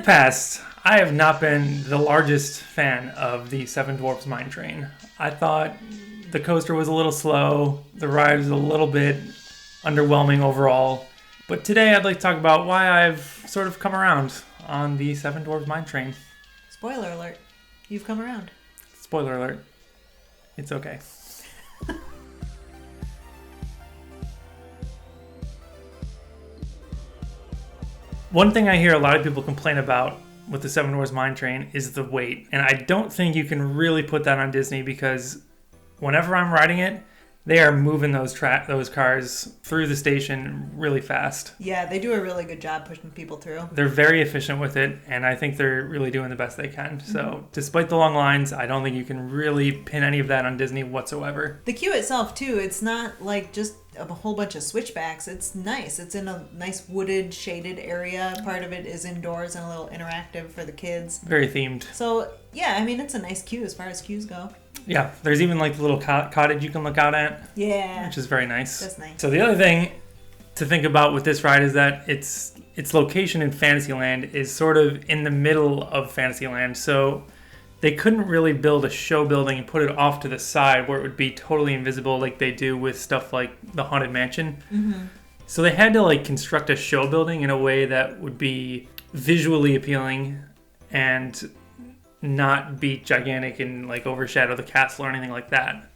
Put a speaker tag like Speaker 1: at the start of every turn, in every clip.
Speaker 1: past, I have not been the largest fan of the Seven Dwarfs Mine Train. I thought the coaster was a little slow, the ride was a little bit underwhelming overall. But today I'd like to talk about why I've sort of come around on the Seven Dwarfs Mine Train.
Speaker 2: Spoiler alert. You've come around.
Speaker 1: Spoiler alert. It's okay. One thing I hear a lot of people complain about with the Seven Dwarfs Mine Train is the wait. And I don't think you can really put that on Disney because whenever I'm riding it, they are moving those cars through the station really fast.
Speaker 2: Yeah, they do a really good job pushing people through.
Speaker 1: They're very efficient with it, and I think they're really doing the best they can. So, despite the long lines, I don't think you can really pin any of that on Disney whatsoever.
Speaker 2: The queue itself, too, it's not like just a whole bunch of switchbacks. It's nice. It's in a nice wooded, shaded area. Part of it is indoors and a little interactive for the kids.
Speaker 1: Very themed.
Speaker 2: So, yeah, I mean, it's a nice queue as far as queues go.
Speaker 1: Yeah, there's even like the little cottage you can look out at.
Speaker 2: Yeah.
Speaker 1: Which is very nice.
Speaker 2: That's nice.
Speaker 1: So the other thing to think about with this ride is that its location in Fantasyland is sort of in the middle of Fantasyland. So they couldn't really build a show building and put it off to the side where it would be totally invisible like they do with stuff like the Haunted Mansion. Mm-hmm. So they had to like construct a show building in a way that would be visually appealing and not be gigantic and like overshadow the castle or anything like that.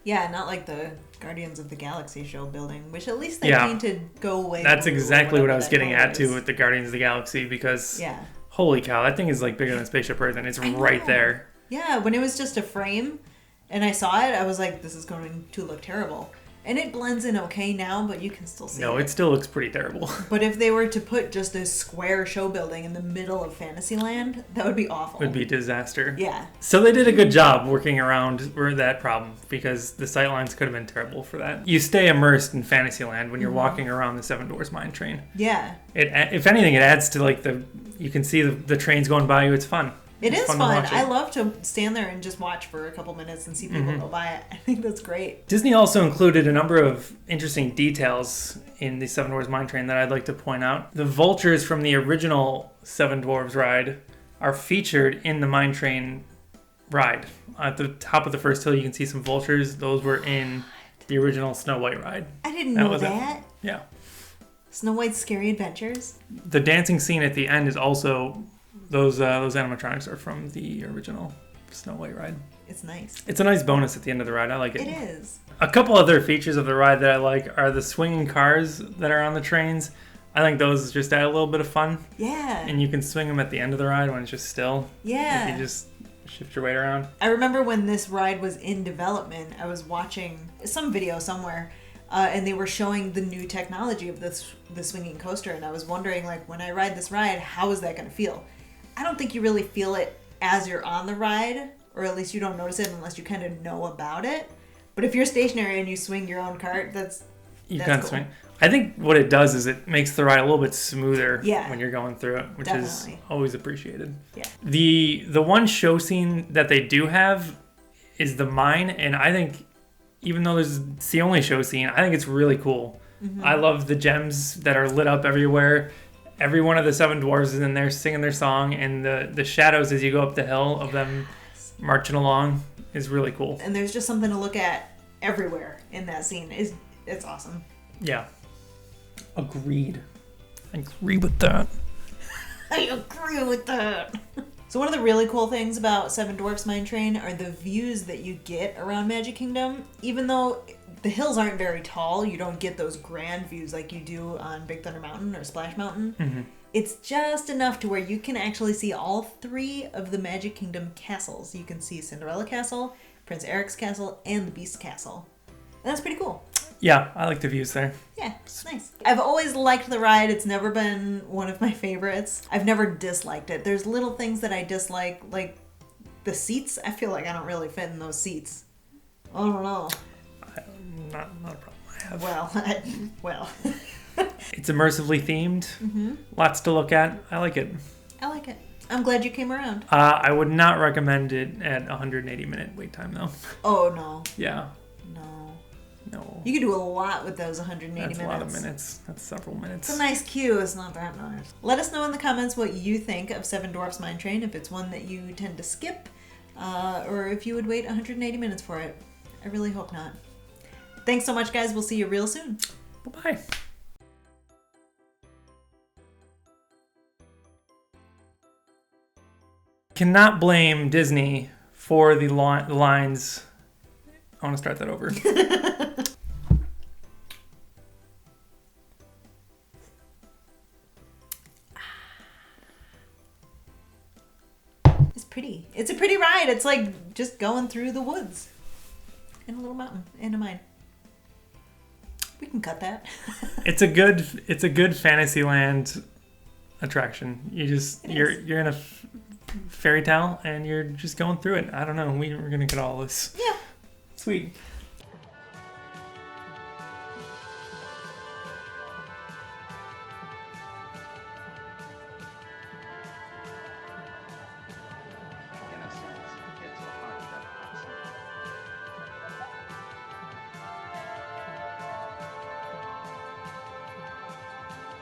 Speaker 2: Yeah, not like the Guardians of the Galaxy show building, which at least they painted go away.
Speaker 1: That's exactly what I was getting at too with the Guardians of the Galaxy because holy cow, that thing is like bigger than Spaceship Earth and it's right there.
Speaker 2: Yeah, when it was just a frame and I saw it, I was like, this is going to look terrible. And it blends in okay now, but you can still see it.
Speaker 1: No, it still looks pretty terrible.
Speaker 2: But if they were to put just a square show building in the middle of Fantasyland, that would be awful.
Speaker 1: It would be a disaster.
Speaker 2: Yeah.
Speaker 1: So they did a good job working around that problem because the sightlines could have been terrible for that. You stay immersed in Fantasyland when you're walking around the Seven Dwarfs Mine Train.
Speaker 2: Yeah.
Speaker 1: If anything, it adds to like you can see the trains going by you. It's fun.
Speaker 2: It's fun. I love to stand there and just watch for a couple minutes and see people go by it. I think that's great.
Speaker 1: Disney also included a number of interesting details in the Seven Dwarfs Mine Train that I'd like to point out. The vultures from the original Seven Dwarfs ride are featured in the Mine Train ride. At the top of the first hill, you can see some vultures. Those were in the original Snow White ride.
Speaker 2: I didn't know that.
Speaker 1: Yeah.
Speaker 2: Snow White's Scary Adventures.
Speaker 1: The dancing scene at the end is also... Those animatronics are from the original Snow White ride.
Speaker 2: It's nice.
Speaker 1: It's a nice bonus at the end of the ride. I like it.
Speaker 2: It is.
Speaker 1: A couple other features of the ride that I like are the swinging cars that are on the trains. I think those just add a little bit of fun.
Speaker 2: Yeah.
Speaker 1: And you can swing them at the end of the ride when it's just still.
Speaker 2: Yeah.
Speaker 1: If you just shift your weight around.
Speaker 2: I remember when this ride was in development, I was watching some video somewhere, and they were showing the new technology of the swinging coaster, and I was wondering, like, when I ride this ride, how is that going to feel? I don't think you really feel it as you're on the ride, or at least you don't notice it unless you kind of know about it. But if you're stationary and you swing your own cart, that's cool.
Speaker 1: Swing. I think what it does is it makes the ride a little bit smoother when you're going through it, which is always appreciated. Yeah. The one show scene that they do have is the mine, and I think even though it's the only show scene, I think it's really cool. Mm-hmm. I love the gems that are lit up everywhere. Every one of the Seven Dwarfs is in there singing their song, and the shadows as you go up the hill of them marching along is really cool.
Speaker 2: And there's just something to look at everywhere in that scene. It's awesome.
Speaker 1: Yeah. Agreed. I agree with that.
Speaker 2: I agree with that. So one of the really cool things about Seven Dwarfs Mine Train are the views that you get around Magic Kingdom. Even though the hills aren't very tall, you don't get those grand views like you do on Big Thunder Mountain or Splash Mountain. Mm-hmm. It's just enough to where you can actually see all three of the Magic Kingdom castles. You can see Cinderella Castle, Prince Eric's Castle, and the Beast Castle. And that's pretty cool.
Speaker 1: Yeah, I like the views there.
Speaker 2: Yeah, it's nice. I've always liked the ride. It's never been one of my favorites. I've never disliked it. There's little things that I dislike, like the seats. I feel like I don't really fit in those seats. I don't know.
Speaker 1: Not a problem I have.
Speaker 2: Well.
Speaker 1: It's immersively themed. Mm-hmm. Lots to look at. I like it.
Speaker 2: I like it. I'm glad you came around.
Speaker 1: I would not recommend it at 180-minute wait time, though.
Speaker 2: Oh, no.
Speaker 1: Yeah. No.
Speaker 2: You could do a lot with those 180
Speaker 1: That's
Speaker 2: minutes.
Speaker 1: a lot of minutes. That's several minutes.
Speaker 2: It's a nice queue. It's not that nice. Let us know in the comments what you think of Seven Dwarfs Mine Train, if it's one that you tend to skip, or if you would wait 180 minutes for it. I really hope not. Thanks so much, guys. We'll see you real soon.
Speaker 1: Bye-bye. Cannot blame Disney for the lines. I want to start that over.
Speaker 2: It's pretty. It's a pretty ride. It's like just going through the woods in a little mountain in a mine. We can cut that.
Speaker 1: It's a good Fantasyland attraction. You're in a fairy tale and you're just going through it. I don't know. We're gonna get all this.
Speaker 2: Yeah.
Speaker 1: Sweet.